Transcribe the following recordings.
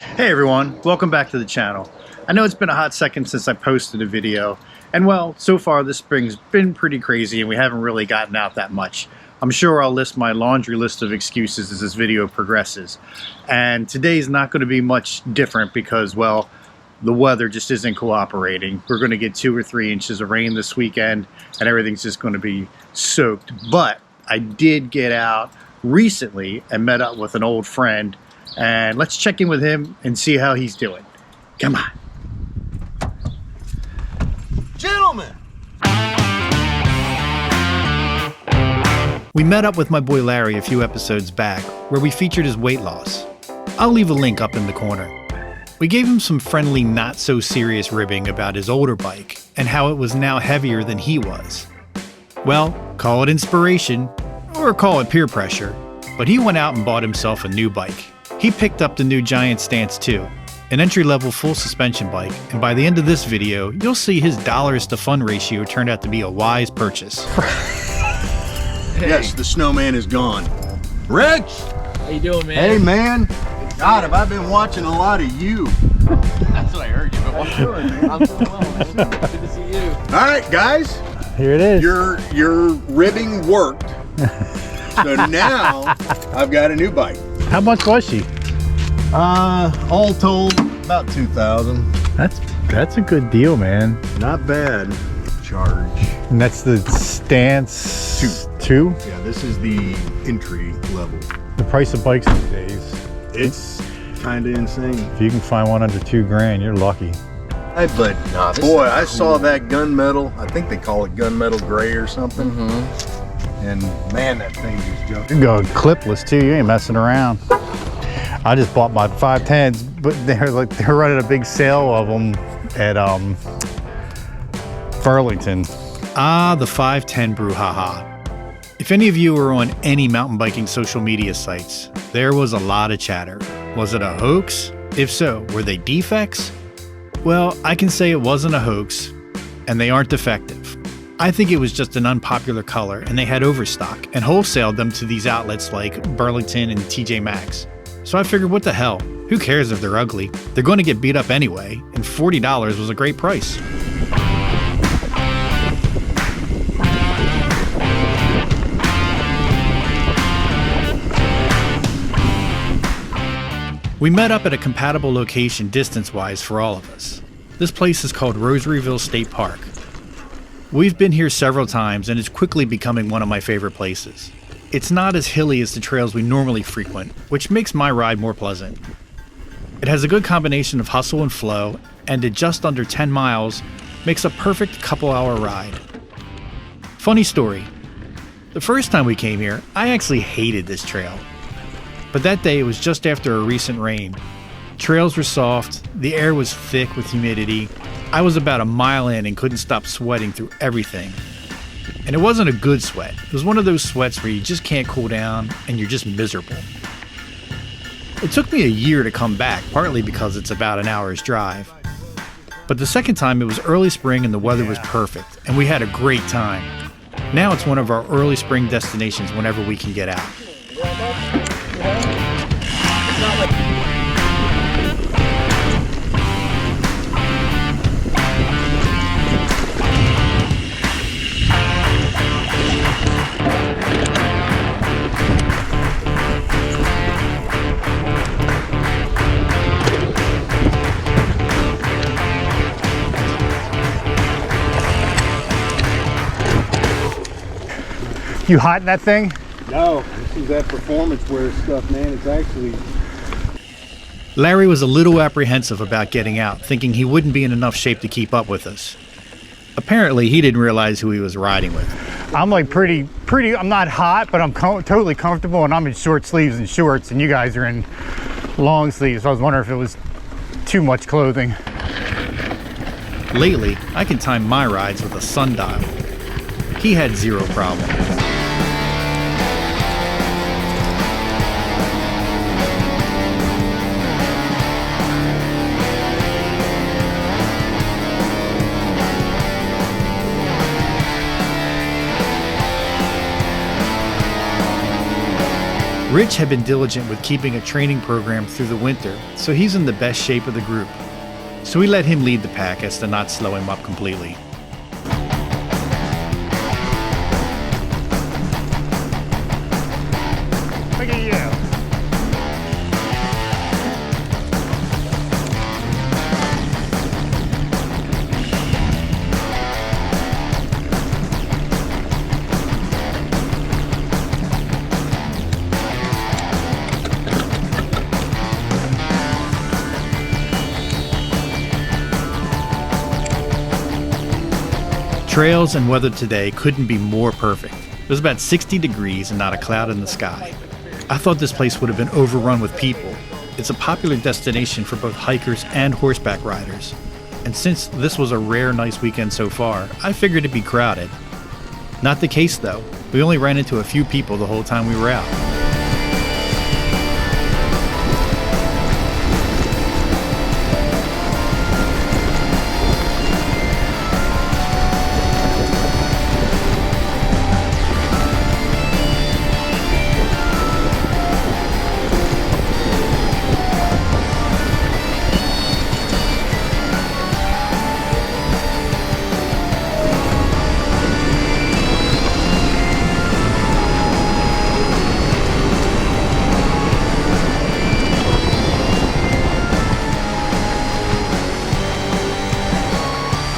Hey everyone, welcome back to the channel. I know it's been a hot second since I posted a video, and well, so far this spring's been pretty crazy and we haven't really gotten out that much. I'm sure I'll list my laundry list of excuses as this video progresses. And today's not going to be much different because, well, the weather just isn't cooperating. We're going to get 2 or 3 inches of rain this weekend and everything's just going to be soaked. But I did get out recently and met up with an old friend, and let's check in with him and see how he's doing. Come on. Gentlemen! We met up with my boy Larry a few episodes back, where we featured his weight loss. I'll leave a link up in the corner. We gave him some friendly, not-so-serious ribbing about his older bike, and how it was now heavier than he was. Well, call it inspiration, or call it peer pressure, but he went out and bought himself a new bike. He picked up the new Giant Stance 2, an entry-level full suspension bike, and by the end of this video, you'll see his dollars to fun ratio turned out to be a wise purchase. Yes, the snowman is gone. Rich! How you doing, man? Hey, man. God, have I been watching a lot of you. That's what I heard you. But what you doing, man? I'm doing well, man. Good to see you. All right, guys. Here it is. Your ribbing worked. So now I've got a new bike. How much was she? All told, about 2,000. That's a good deal, man. Not bad. Charge. And that's the Stance 2? Yeah, this is the entry level. The price of bikes these days. It's kind of insane. If you can find one under $2,000, you're lucky. But boy, I saw that gunmetal. I think they call it gunmetal gray or something. And man, that thing just jumped. You can go clipless too, you ain't messing around. I just bought my 510s, but they're running a big sale of them at Burlington. Ah, the 510 brouhaha. If any of you are on any mountain biking social media sites, there was a lot of chatter. Was it a hoax? If so, were they defects? Well, I can say it wasn't a hoax, and they aren't defective. I think it was just an unpopular color, and they had overstock, and wholesaled them to these outlets like Burlington and TJ Maxx. So I figured, what the hell? Who cares if they're ugly? They're going to get beat up anyway, and $40 was a great price. We met up at a compatible location distance-wise for all of us. This place is called Rosaryville State Park. We've been here several times and it's quickly becoming one of my favorite places. It's not as hilly as the trails we normally frequent, which makes my ride more pleasant. It has a good combination of hustle and flow, and at just under 10 miles, makes a perfect couple-hour ride. Funny story. The first time we came here, I actually hated this trail. But that day it was just after a recent rain. Trails were soft, the air was thick with humidity. I was about a mile in and couldn't stop sweating through everything. And it wasn't a good sweat. It was one of those sweats where you just can't cool down and you're just miserable. It took me a year to come back, partly because it's about an hour's drive. But the second time it was early spring and the weather was perfect, and we had a great time. Now it's one of our early spring destinations whenever we can get out. You hot in that thing? No, this is that performance wear stuff, man. It's actually... Larry was a little apprehensive about getting out, thinking he wouldn't be in enough shape to keep up with us. Apparently, he didn't realize who he was riding with. I'm like pretty, I'm not hot, but I'm totally comfortable, and I'm in short sleeves and shorts, and you guys are in long sleeves. So I was wondering if it was too much clothing. Lately, I can time my rides with a sundial. He had zero problem. Rich had been diligent with keeping a training program through the winter, so he's in the best shape of the group. So we let him lead the pack as to not slow him up completely. Look at you. Trails and weather today couldn't be more perfect. It was about 60 degrees and not a cloud in the sky. I thought this place would have been overrun with people. It's a popular destination for both hikers and horseback riders. And since this was a rare nice weekend so far, I figured it'd be crowded. Not the case though. We only ran into a few people the whole time we were out.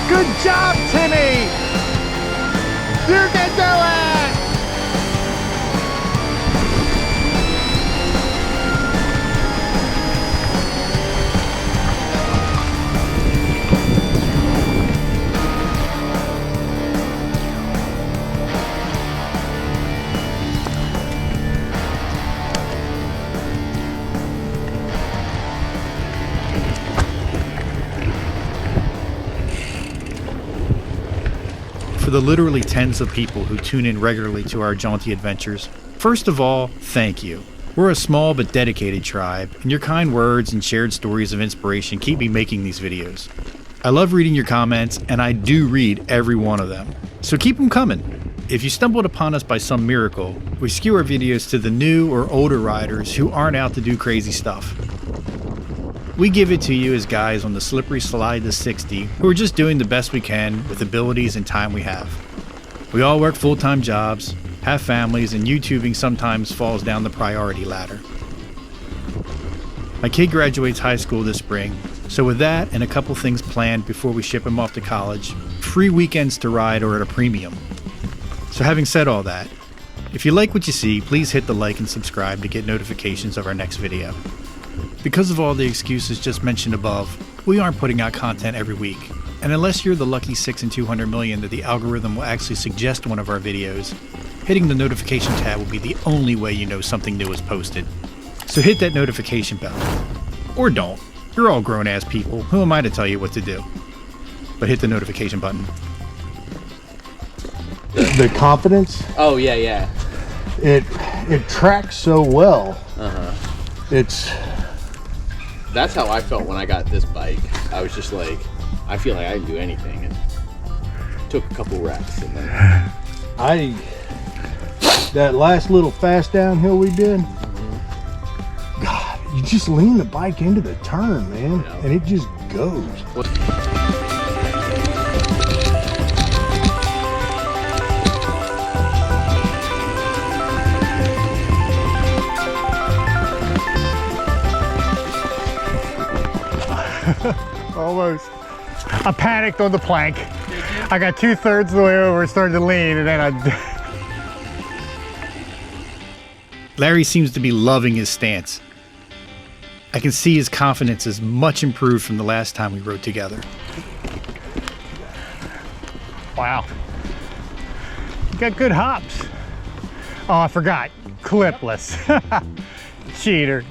Good job, Timmy! You can do it! For the literally tens of people who tune in regularly to our jaunty adventures, first of all, thank you. We're a small but dedicated tribe, and your kind words and shared stories of inspiration keep me making these videos. I love reading your comments, and I do read every one of them. So keep them coming. If you stumbled upon us by some miracle, we skew our videos to the new or older riders who aren't out to do crazy stuff. We give it to you as guys on the slippery slide to 60 who are just doing the best we can with abilities and time we have. We all work full-time jobs, have families, and YouTubing sometimes falls down the priority ladder. My kid graduates high school this spring, so with that and a couple things planned before we ship him off to college, free weekends to ride are at a premium. So having said all that, if you like what you see, please hit the like and subscribe to get notifications of our next video. Because of all the excuses just mentioned above, we aren't putting out content every week. And unless you're the lucky 6 in 200 million that the algorithm will actually suggest one of our videos, hitting the notification tab will be the only way you know something new is posted. So hit that notification bell. Or don't. You're all grown-ass people. Who am I to tell you what to do? But hit the notification button. The confidence, Oh yeah, yeah. it tracks so well. That's how I felt when I got this bike. I was just like, I feel like I can do anything, and took a couple reps, and then That last little fast downhill we did, God, you just lean the bike into the turn, man, Yeah. and it just goes. Almost. I panicked on the plank. I got 2/3 of the way over, started to lean, and then Larry seems to be loving his stance. I can see his confidence is much improved from the last time we rode together. wow. You got good hops. Oh, I forgot. Clipless. Cheater.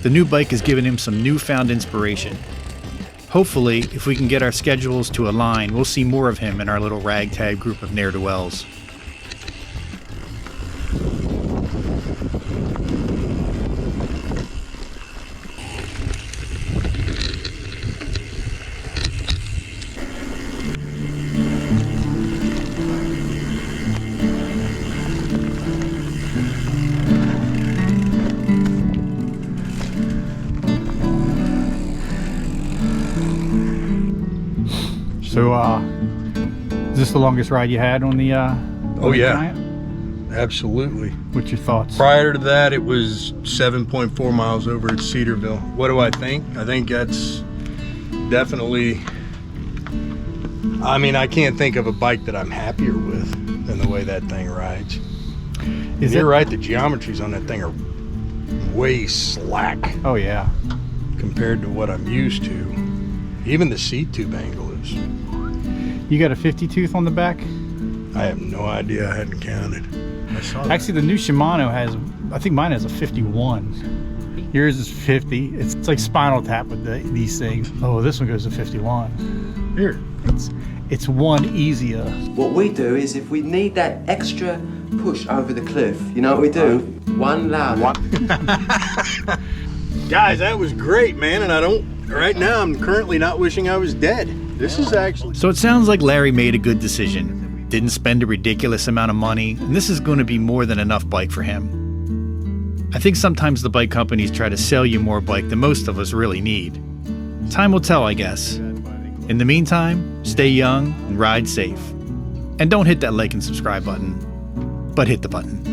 The new bike has given him some newfound inspiration. Hopefully, if we can get our schedules to align, we'll see more of him in our little ragtag group of ne'er-do-wells. So, is this the longest ride you had on the Oh yeah, Giant? absolutely. What's your thoughts? Prior to that, it was 7.4 miles over at Cedarville. What do I think? I think that's definitely, I mean, I can't think of a bike that I'm happier with than the way that thing rides. You're right, the geometries on that thing are way slack Oh yeah. compared to what I'm used to. Even the seat tube angle is, You got a 50 tooth on the back? I have no idea, I hadn't counted. I saw that. Actually, the new Shimano has, I think mine has a 51. Yours is 50. It's like Spinal Tap with these things. Oh, this one goes to 51. Here. It's one easier. What we do is if we need that extra push over the cliff, you know what we do? One louder. Guys, that was great, man, and right now I'm currently not wishing I was dead. This is actually... So it sounds like Larry made a good decision. Didn't spend a ridiculous amount of money, and this is going to be more than enough bike for him. I think sometimes the bike companies try to sell you more bike than most of us really need. Time will tell, I guess. In the meantime, stay young and ride safe. And don't hit that like and subscribe button, but hit the button.